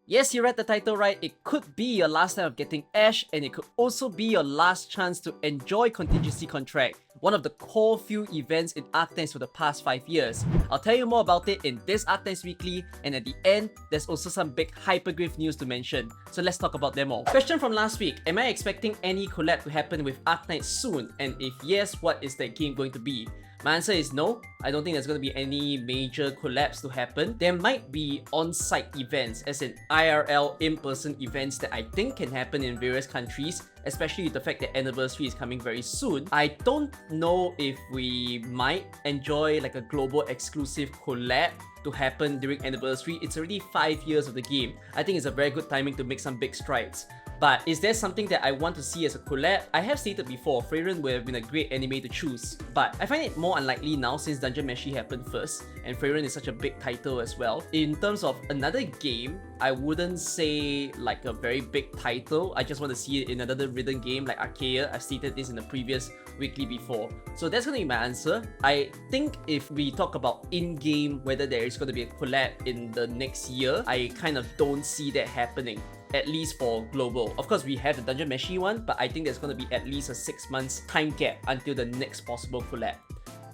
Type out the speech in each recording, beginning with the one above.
Yes, you read the title right. It could be your last time of getting Ash, and it could also be your last chance to enjoy Contingency Contract, one of the core few events in Arknights for the past 5 years. I'll tell you more about it in this Arknights Weekly, and at the end, there's also some big Hypergryph news to mention. So let's talk about them all. Question from last week: am I expecting any collab to happen with Arknights soon? And if yes, what is that game going to be? My answer is no. I don't think there's going to be any major collabs to happen. There might be on-site events, as in IRL in-person events that I think can happen in various countries, especially with the fact that Anniversary is coming very soon. I don't know if we might enjoy like a global exclusive collab to happen during Anniversary. It's already 5 years of the game. I think it's a very good timing to make some big strides. But is there something that I want to see as a collab? I have stated before, Freyren would have been a great anime to choose, but I find it more unlikely now since Dungeon Meshi happened first, and Freyren is such a big title as well. In terms of another game, I wouldn't say like a very big title. I just want to see it in another rhythm game like Archaea. I've stated this in the previous weekly before. So that's going to be my answer. I think if we talk about in-game, whether there is going to be a collab in the next year, I kind of don't see that happening, at least for global. Of course, we have the Dungeon Meshi one, but I think there's going to be at least a 6 months time gap until the next possible collab.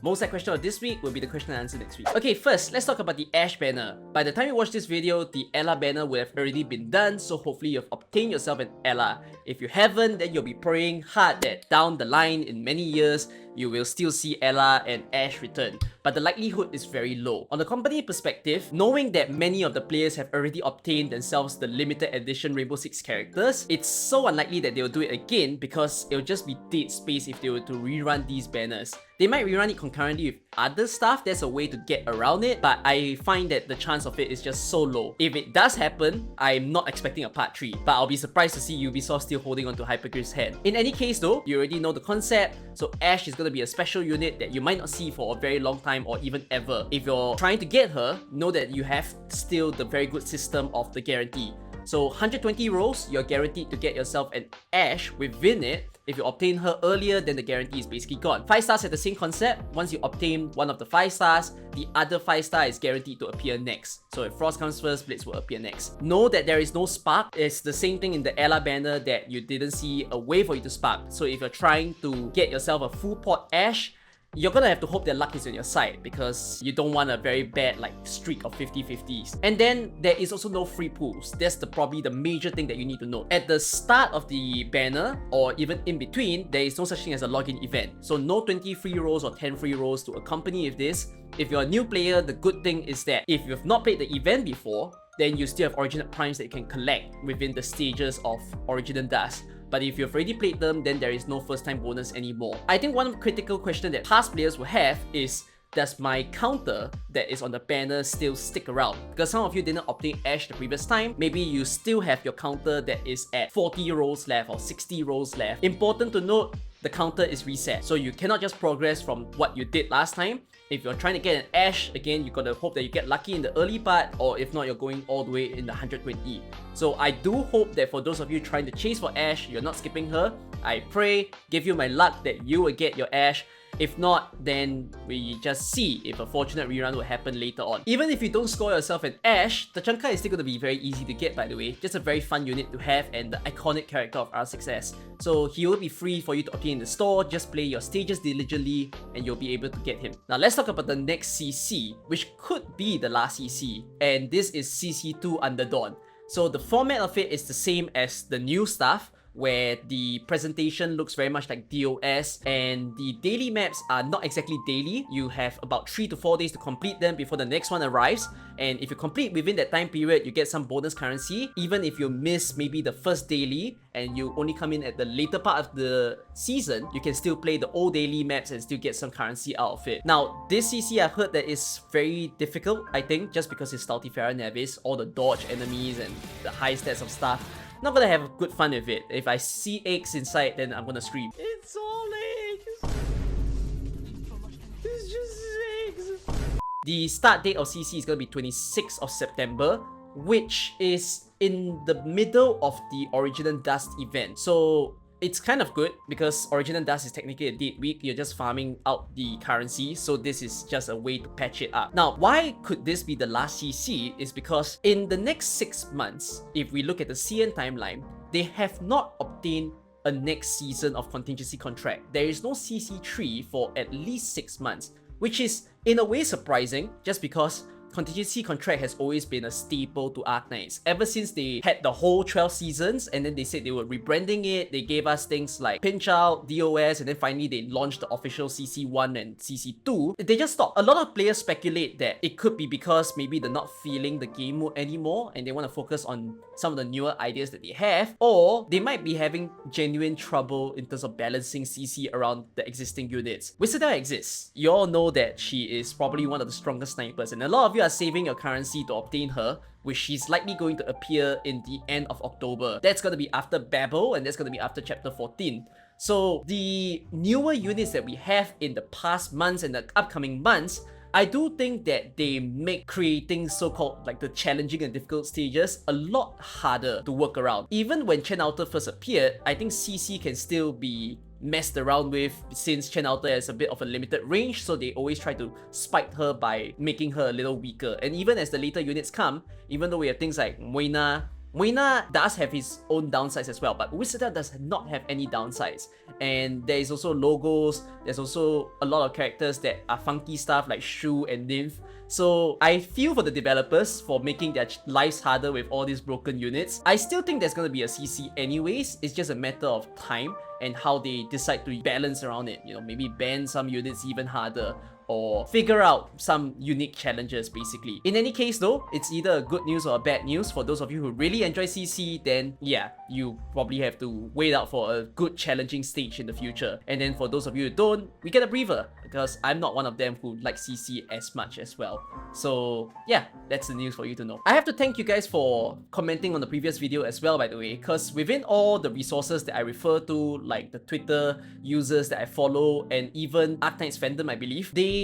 Most likely question of this week will be the question and answer next week. Okay, first, let's talk about the Ash banner. By the time you watch this video, the Ella banner will have already been done, so hopefully you've obtained yourself an Ella. If you haven't, then you'll be praying hard that down the line in many years, you will still see Ella and Ash return, but the likelihood is very low. On the company perspective, knowing that many of the players have already obtained themselves the limited edition Rainbow Six characters, it's so unlikely that they'll do it again because it'll just be dead space if they were to rerun these banners. They might rerun it concurrently with other stuff, there's a way to get around it, but I find that the chance of it is just so low. If it does happen, I'm not expecting a part 3, but I'll be surprised to see Ubisoft still holding onto Hypergryph's hand. In any case though, you already know the concept, so Ash is going to be a special unit that you might not see for a very long time or even ever. If you're trying to get her, know that you have still the very good system of the guarantee. So 120 rolls, you're guaranteed to get yourself an Ash within it. If you obtain her earlier, then the guarantee is basically gone. 5 stars have the same concept. Once you obtain one of the 5 stars, the other 5 star is guaranteed to appear next. So if Frost comes first, Blitz will appear next. Know that there is no spark. It's the same thing in the Ella banner that you didn't see a way for you to spark. So if you're trying to get yourself a full pot Ash, you're gonna have to hope that luck is on your side because you don't want a very bad like streak of 50-50s. And then there is also no free pools. That's probably the major thing that you need to note. At the start of the banner or even in between, there is no such thing as a login event. So no 20 free rolls or 10 free rolls to accompany with this. If you're a new player, the good thing is that if you've not played the event before, then you still have Originium Primes that you can collect within the stages of Originium Dust. But if you've already played them, then there is no first time bonus anymore. I think one critical question that past players will have is, does my counter that is on the banner still stick around? Because some of you didn't obtain Ash the previous time, maybe you still have your counter that is at 40 rolls left or 60 rolls left. Important to note, the counter is reset, so you cannot just progress from what you did last time. If you're trying to get an Ash, again, you gotta hope that you get lucky in the early part, or if not, you're going all the way in the 120. So I do hope that for those of you trying to chase for Ash, you're not skipping her. I pray, give you my luck that you will get your Ash. If not, then we just see if a fortunate rerun will happen later on. Even if you don't score yourself an Ash, the Tachanka is still going to be very easy to get, by the way. Just a very fun unit to have and the iconic character of R6S. So he will be free for you to obtain in the store. Just play your stages diligently and you'll be able to get him. Now let's talk about the next CC, which could be the last CC. And this is CC2 Underdawn. So the format of it is the same as the new stuff, where the presentation looks very much like DOS and the daily maps are not exactly daily. You have about 3 to 4 days to complete them before the next one arrives, and if you complete within that time period, you get some bonus currency. Even if you miss maybe the first daily and you only come in at the later part of the season, you can still play the old daily maps and still get some currency out of it. Now this CC, I've heard that is very difficult, I think, just because it's Stultifera Nevis, all the dodge enemies and the high stats of stuff. Not gonna have good fun with it. If I see eggs inside, then I'm gonna scream. It's all eggs! It's just eggs! The start date of CC is gonna be 26th of September, which is in the middle of the Originium Dust event. So it's kind of good because Originium Dust is technically a dead week. You're just farming out the currency, so this is just a way to patch it up. Now, why could this be the last CC is because in the next 6 months, if we look at the CN timeline, they have not obtained a next season of contingency contract. There is no CC3 for at least 6 months, which is in a way surprising just because contingency contract has always been a staple to Arknights. Ever since they had the whole 12 seasons and then they said they were rebranding it, they gave us things like Pinch Out, DOS, and then finally they launched the official CC1 and CC2. They just stopped. A lot of players speculate that it could be because maybe they're not feeling the game mode anymore and they want to focus on some of the newer ideas that they have, or they might be having genuine trouble in terms of balancing CC around the existing units. Wizardel exists. You all know that she is probably one of the strongest snipers, and a lot of you are saving your currency to obtain her, which she's likely going to appear in the end of October. That's going to be after Babel, and that's going to be after chapter 14. So the newer units that we have in the past months and the upcoming months, I do think that they make creating so-called like the challenging and difficult stages a lot harder to work around. Even when Chen Outer first appeared, I think CC can still be messed around with since Chen Outer has a bit of a limited range, so they always try to spike her by making her a little weaker. And even as the later units come, even though we have things like Moina does have his own downsides as well, but Wizardel does not have any downsides. And there is also logos, there's also a lot of characters that are funky stuff like Shu and Nymph. So I feel for the developers for making their lives harder with all these broken units. I still think there's going to be a CC anyways, it's just a matter of time and how they decide to balance around it. You know, maybe ban some units even harder, or figure out some unique challenges basically. In any case though, it's either a good news or a bad news. For those of you who really enjoy CC, then yeah, you probably have to wait out for a good challenging stage in the future. And then for those of you who don't, we get a breather, because I'm not one of them who like CC as much as well. So yeah, that's the news for you to know. I have to thank you guys for commenting on the previous video as well, by the way, because within all the resources that I refer to, like the Twitter users that I follow and even Arknights fandom, I believe, they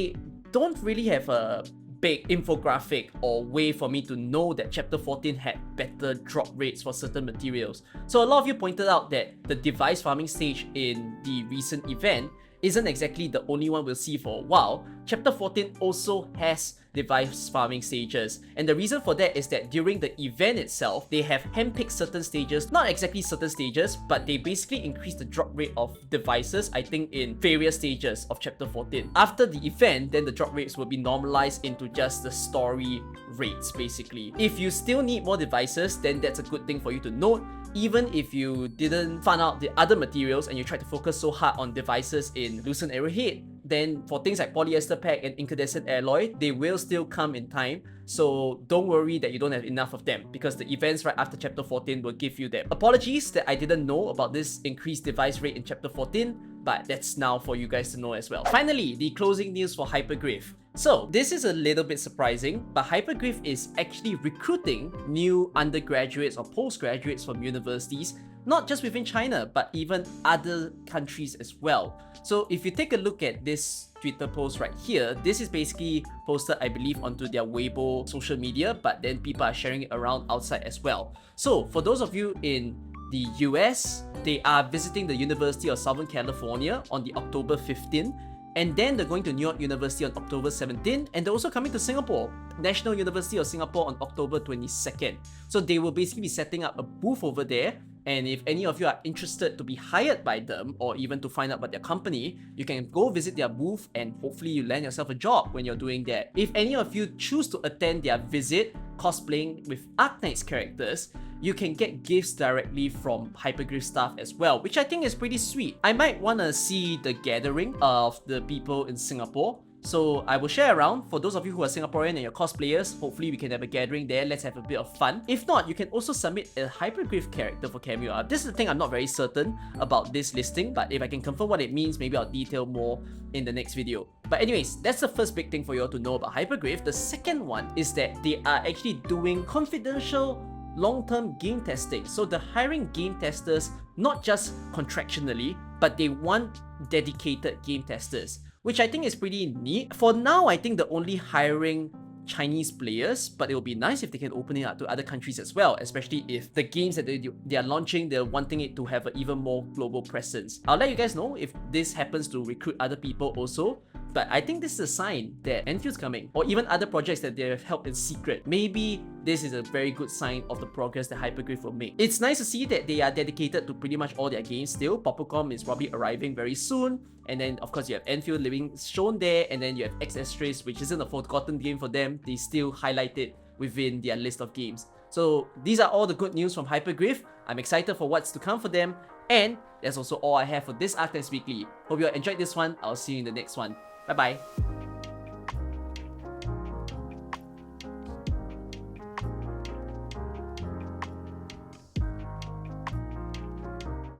don't really have a big infographic or way for me to know that chapter 14 had better drop rates for certain materials. So a lot of you pointed out that the device farming stage in the recent event isn't exactly the only one we'll see for a while. Chapter 14 also has device farming stages, and the reason for that is that during the event itself, they have handpicked certain stages, not exactly certain stages, but they basically increase the drop rate of devices, I think in various stages of chapter 14. After the event, then the drop rates will be normalized into just the story rates basically. If you still need more devices, then that's a good thing for you to note. Even if you didn't find out the other materials and you try to focus so hard on devices in Lucent Arrowhead, then for things like Polyester Pack and Incandescent Alloy, they will still come in time. So don't worry that you don't have enough of them, because the events right after chapter 14 will give you them. Apologies that I didn't know about this increased device rate in chapter 14, but that's now for you guys to know as well. Finally, the closing news for Hypergryph. So this is a little bit surprising, but Hypergryph is actually recruiting new undergraduates or postgraduates from universities, not just within China, but even other countries as well. So if you take a look at this Twitter post right here, this is basically posted, I believe, onto their Weibo social media, but then people are sharing it around outside as well. So for those of you in the US, they are visiting the University of Southern California on the October 15th, and then they're going to New York University on October 17th, and they're also coming to Singapore, National University of Singapore, on October 22nd. So they will basically be setting up a booth over there, and if any of you are interested to be hired by them or even to find out about their company, you can go visit their booth and hopefully you land yourself a job when you're doing that. If any of you choose to attend their visit cosplaying with Arknights characters, you can get gifts directly from Hypergryph staff as well, which I think is pretty sweet. I might want to see the gathering of the people in Singapore, so I will share around. For those of you who are Singaporean and you're cosplayers, hopefully we can have a gathering there. Let's have a bit of fun. If not, you can also submit a Hypergryph character for cameo art. This is the thing, I'm not very certain about this listing, but if I can confirm what it means, maybe I'll detail more in the next video. But anyways, that's the first big thing for you all to know about Hypergryph. The second one is that they are actually doing confidential long-term game testing. So they're hiring game testers, not just contractually, but they want dedicated game testers, which I think is pretty neat. For now, I think they're only hiring Chinese players, but it would be nice if they can open it up to other countries as well, especially if the games that they are launching, they're wanting it to have an even more global presence. I'll let you guys know if this happens to recruit other people also, but I think this is a sign that Enfield's coming, or even other projects that they have held in secret. Maybe this is a very good sign of the progress that Hypergryph will make. It's nice to see that they are dedicated to pretty much all their games still. Popocom is probably arriving very soon, and then of course you have Enfield living shown there, and then you have XS Trace, which isn't a forgotten game for them. They still highlight it within their list of games. So these are all the good news from Hypergryph. I'm excited for what's to come for them, and that's also all I have for this Arknights Weekly. Hope you all enjoyed this one. I'll see you in the next one. Bye bye.